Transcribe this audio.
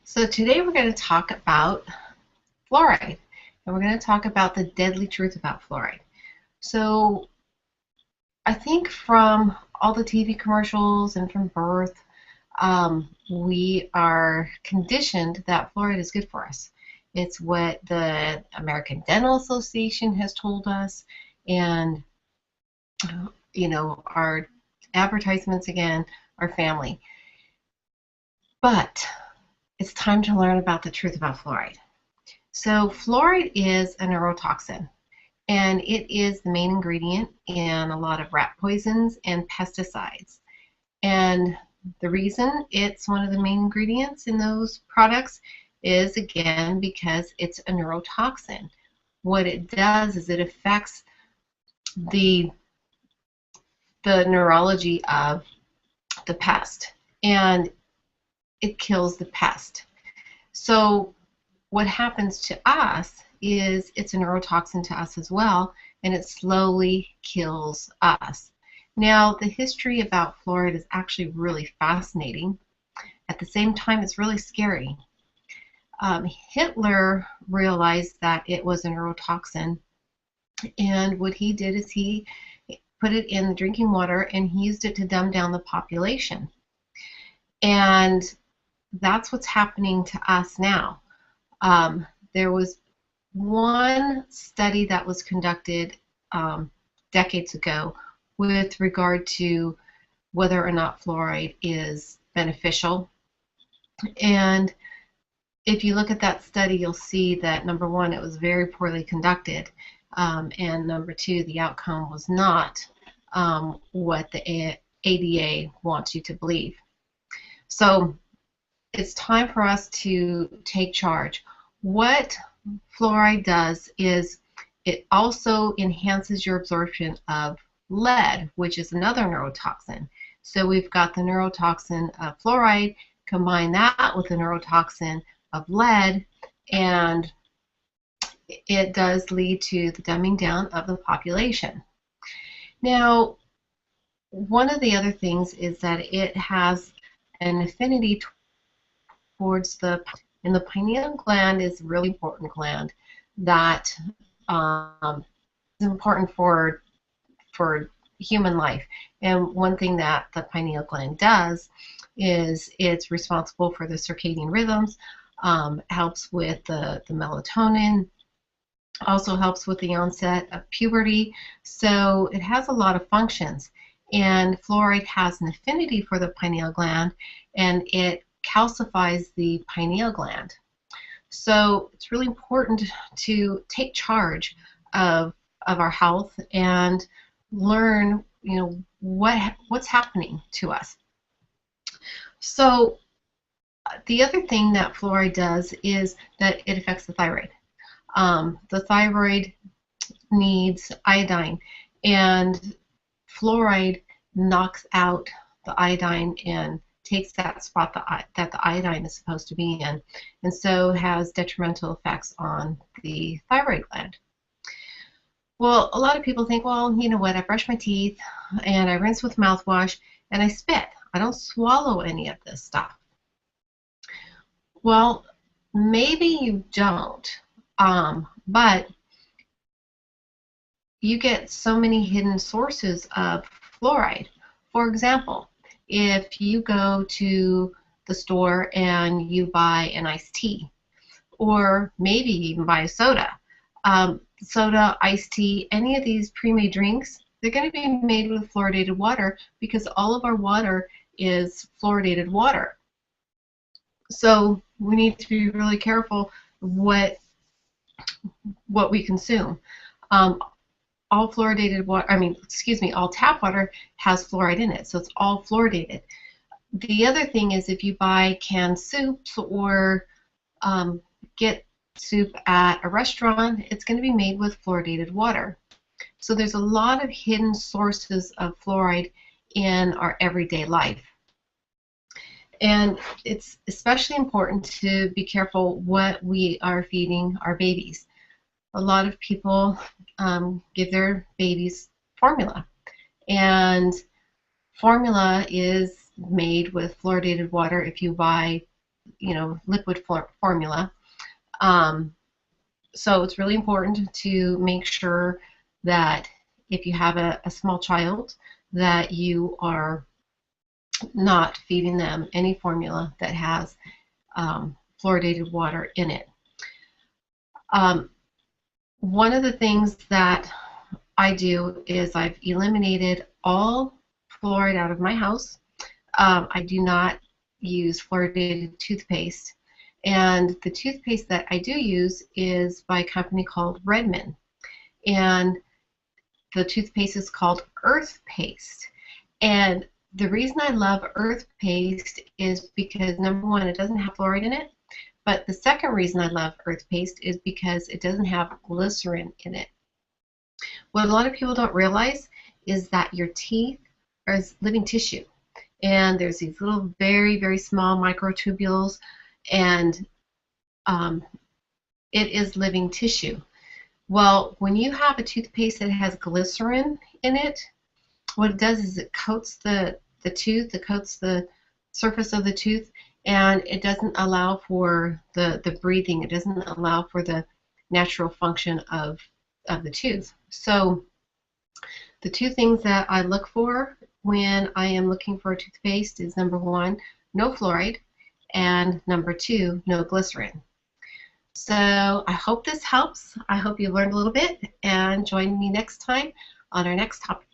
So today we're going to talk about fluoride, and we're going to talk about the deadly truth about fluoride. So I think from all the TV commercials and from birth, we are conditioned that fluoride is good for us. It's what the American Dental Association has told us, and our advertisements again are family. But it's time to learn about the truth about fluoride. So fluoride is a neurotoxin, and it is the main ingredient in a lot of rat poisons and pesticides. And the reason it's one of the main ingredients in those products is, again, because it's a neurotoxin. What it does is it affects the neurology of the pest, and it kills the pest. So what happens to us is it's a neurotoxin to us as well, and it slowly kills us. Now, the history about fluoride is actually really fascinating. At the same time, it's really scary. Hitler realized that it was a neurotoxin, and what he did is he put it in the drinking water and he used it to dumb down the population. And that's what's happening to us now. There was one study that was conducted decades ago with regard to whether or not fluoride is beneficial. And if you look at that study, you'll see that, number one, it was very poorly conducted, and number two, the outcome was not what the ADA wants you to believe. So it's time for us to take charge. What fluoride does is it also enhances your absorption of lead, which is another neurotoxin. So we've got the neurotoxin of fluoride, combine that with the neurotoxin of lead, and it does lead to the dumbing down of the population. Now, one of the other things is that it has an affinity towards the pineal gland is a really important gland that is important for human life. And one thing that the pineal gland does is it's responsible for the circadian rhythms, helps with the melatonin, also helps with the onset of puberty. So it has a lot of functions. And fluoride has an affinity for the pineal gland, and it calcifies the pineal gland. So it's really important to take charge of our health and learn, what's happening to us. So the other thing that fluoride does is that it affects the thyroid. The thyroid needs iodine, and fluoride knocks out the iodine and takes that spot that the iodine is supposed to be in, and so has detrimental effects on the thyroid gland. Well, a lot of people think, well, you know what, I brush my teeth and I rinse with mouthwash and I spit. I don't swallow any of this stuff. Well, maybe you don't, but you get so many hidden sources of fluoride. For example, if you go to the store and you buy an iced tea, or maybe even buy a soda, iced tea, any of these pre-made drinks, they're going to be made with fluoridated water because all of our water is fluoridated water. So we need to be really careful what we consume. All fluoridated water, all tap water has fluoride in it, so it's all fluoridated. The other thing is if you buy canned soups or get soup at a restaurant, it's going to be made with fluoridated water. So there's a lot of hidden sources of fluoride in our everyday life. And it's especially important to be careful what we are feeding our babies. A lot of people give their babies formula, and formula is made with fluoridated water if you buy liquid formula. So it's really important to make sure that if you have a small child, that you are not feeding them any formula that has fluoridated water in it. One of the things that I do is I've eliminated all fluoride out of my house. I do not use fluoridated toothpaste. And the toothpaste that I do use is by a company called Redmond. And the toothpaste is called Earth Paste. And the reason I love Earth Paste is because, number one, it doesn't have fluoride in it. But the second reason I love Earth Paste is because it doesn't have glycerin in it. What a lot of people don't realize is that your teeth are living tissue. And there's these little very, very small microtubules, and it is living tissue. Well, when you have a toothpaste that has glycerin in it, what it does is it coats the tooth, it coats the surface of the tooth, and it doesn't allow for the breathing. It doesn't allow for the natural function of the tooth. So the two things that I look for when I am looking for a toothpaste is, number one, no fluoride, and number two, no glycerin. So I hope this helps. I hope you learned a little bit, and join me next time on our next topic.